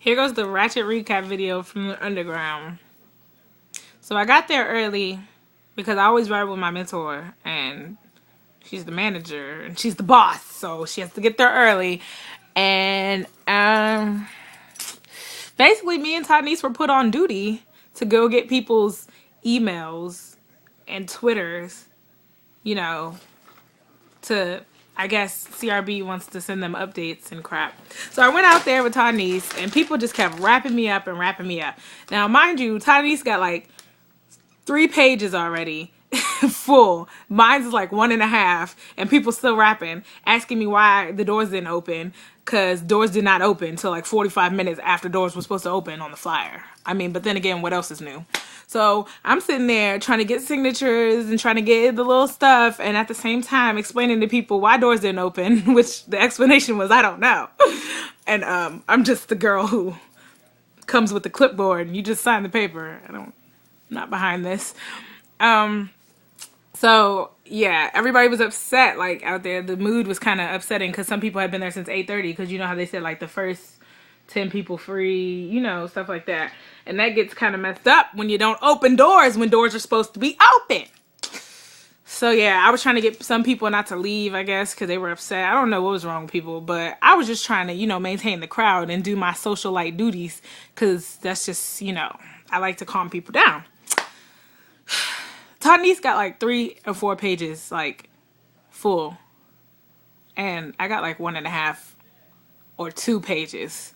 Here goes the Ratchet recap video from the underground. So I got there early because I always ride with my mentor, and she's the manager and she's the boss, so she has to get there early. And basically, me and Tanice were put on duty to go get people's emails and Twitters, you know, to, I guess CRB wants to send them updates and crap. So I went out there with Tanice, and people just kept wrapping me up and wrapping me up. Now, mind you, Tanice got like 3 pages already full. Mine's is like 1.5, and people still rapping, asking me why the doors didn't open, because doors did not open until like 45 minutes after doors were supposed to open on the flyer. I mean, but then again, what else is new? So I'm sitting there trying to get signatures and trying to get the little stuff, and at the same time explaining to people why doors didn't open, which the explanation was, I don't know. And I'm just the girl who comes with the clipboard and you just sign the paper. I'm not behind this. So yeah, everybody was upset, like, out there. The mood was kind of upsetting because some people had been there since 8:30, because you know how they said like the first 10 people free, you know, stuff like that. And that gets kind of messed up when you don't open doors when doors are supposed to be open. So yeah, I was trying to get some people not to leave, I guess, because they were upset. I don't know what was wrong with people, but I was just trying to, you know, maintain the crowd and do my socialite duties, because that's just, you know, I like to calm people down. Tanice got like 3 or 4 pages, like, full. And I got like 1.5 or 2 pages.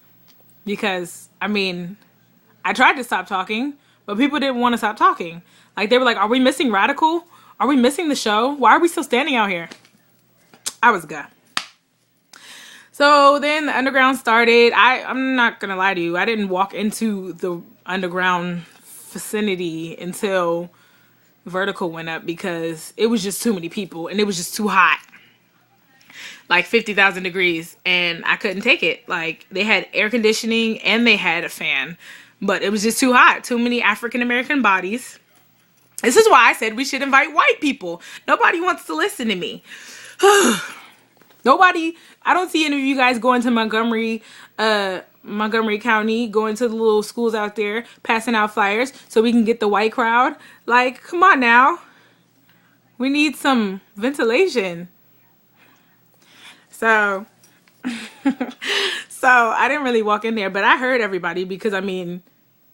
Because, I mean, I tried to stop talking, but people didn't want to stop talking. Like, they were like, are we missing Radical? Are we missing the show? Why are we still standing out here? I was gone. So then the underground started. I'm not going to lie to you. I didn't walk into the underground vicinity until Vertical went up, because it was just too many people and it was just too hot. Like 50,000 degrees, and I couldn't take it. Like, they had air conditioning and they had a fan, but it was just too hot. Too many African American bodies. This is why I said we should invite white people. Nobody wants to listen to me. Nobody. I don't see any of you guys going to Montgomery County, going to the little schools out there, passing out flyers so we can get the white crowd. Like, come on now. We need some ventilation. So I didn't really walk in there, but I heard everybody, because I mean,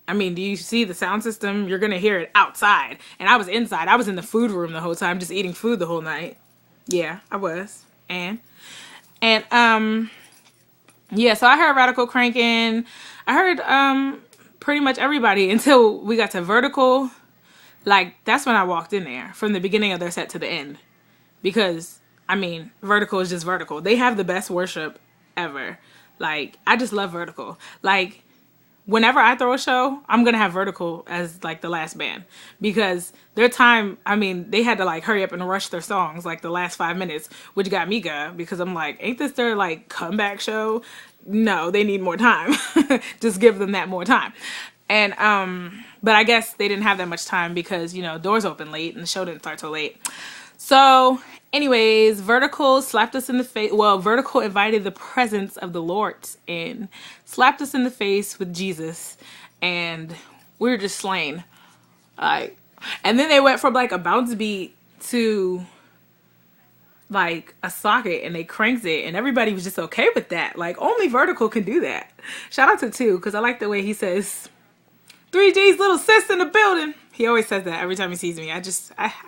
do you see the sound system? You're going to hear it outside. And I was inside. I was in the food room the whole time, just eating food the whole night. Yeah, I was. And yeah, so I heard Radical cranking. I heard pretty much everybody until we got to Vertical. Like, that's when I walked in there, from the beginning of their set to the end. Because, I mean, Vertical is just Vertical. They have the best worship ever. Like, I just love Vertical. Like, whenever I throw a show, I'm going to have Vertical as, like, the last band. Because their time, I mean, they had to, like, hurry up and rush their songs, like, the last 5 minutes, which got me good. Because I'm like, ain't this their, like, comeback show? No, they need more time. Just give them that more time. And, but I guess they didn't have that much time because, you know, doors open late and the show didn't start till late. So, anyways, Vertical slapped us in the face. Well, Vertical invited the presence of the Lord in, slapped us in the face with Jesus, and we were just slain. Like, and then they went from like a bounce beat to like a socket, and they cranked it, and everybody was just okay with that. Like, only Vertical can do that. Shout out to 2, because I like the way he says, 3G's little sis in the building. He always says that every time he sees me. I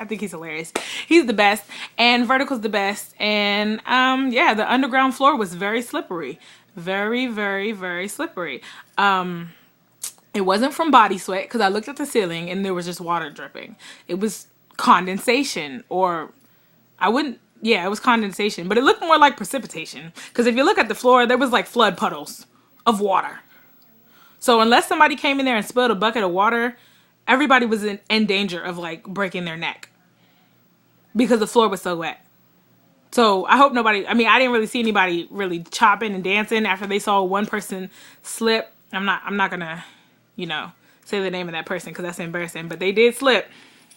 think he's hilarious. He's the best, and Vertical's the best. And yeah, the underground floor was very slippery. Very, very, very slippery. It wasn't from body sweat, because I looked at the ceiling and there was just water dripping. It was condensation, or yeah, it was condensation, but it looked more like precipitation, because if you look at the floor, there was like flood puddles of water. So unless somebody came in there and spilled a bucket of water, everybody was in danger of like breaking their neck, because the floor was so wet. So I hope nobody, I mean, I didn't really see anybody really chopping and dancing after they saw one person slip. I'm not gonna, you know, say the name of that person, because that's embarrassing, but they did slip.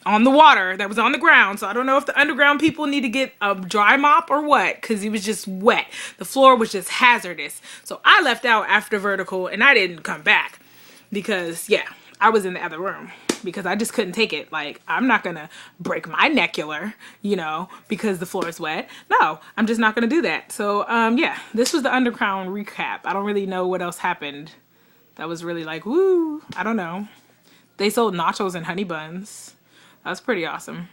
on the water that was on the ground. So I don't know if the underground people need to get a dry mop or what, because it was just wet. The floor was just hazardous. So I left out after vertical and I didn't come back because, yeah, I was in the other room because I just couldn't take it. Like, I'm not gonna break my necular, you know, because the floor is wet. No, I'm just not gonna do that. So yeah, this was the underground recap. I don't really know what else happened that was really like, woo, I don't know. They sold nachos and honey buns. That was pretty awesome.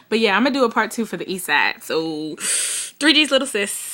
But yeah, I'm gonna do a part 2 for the east side. So 3G's little sis.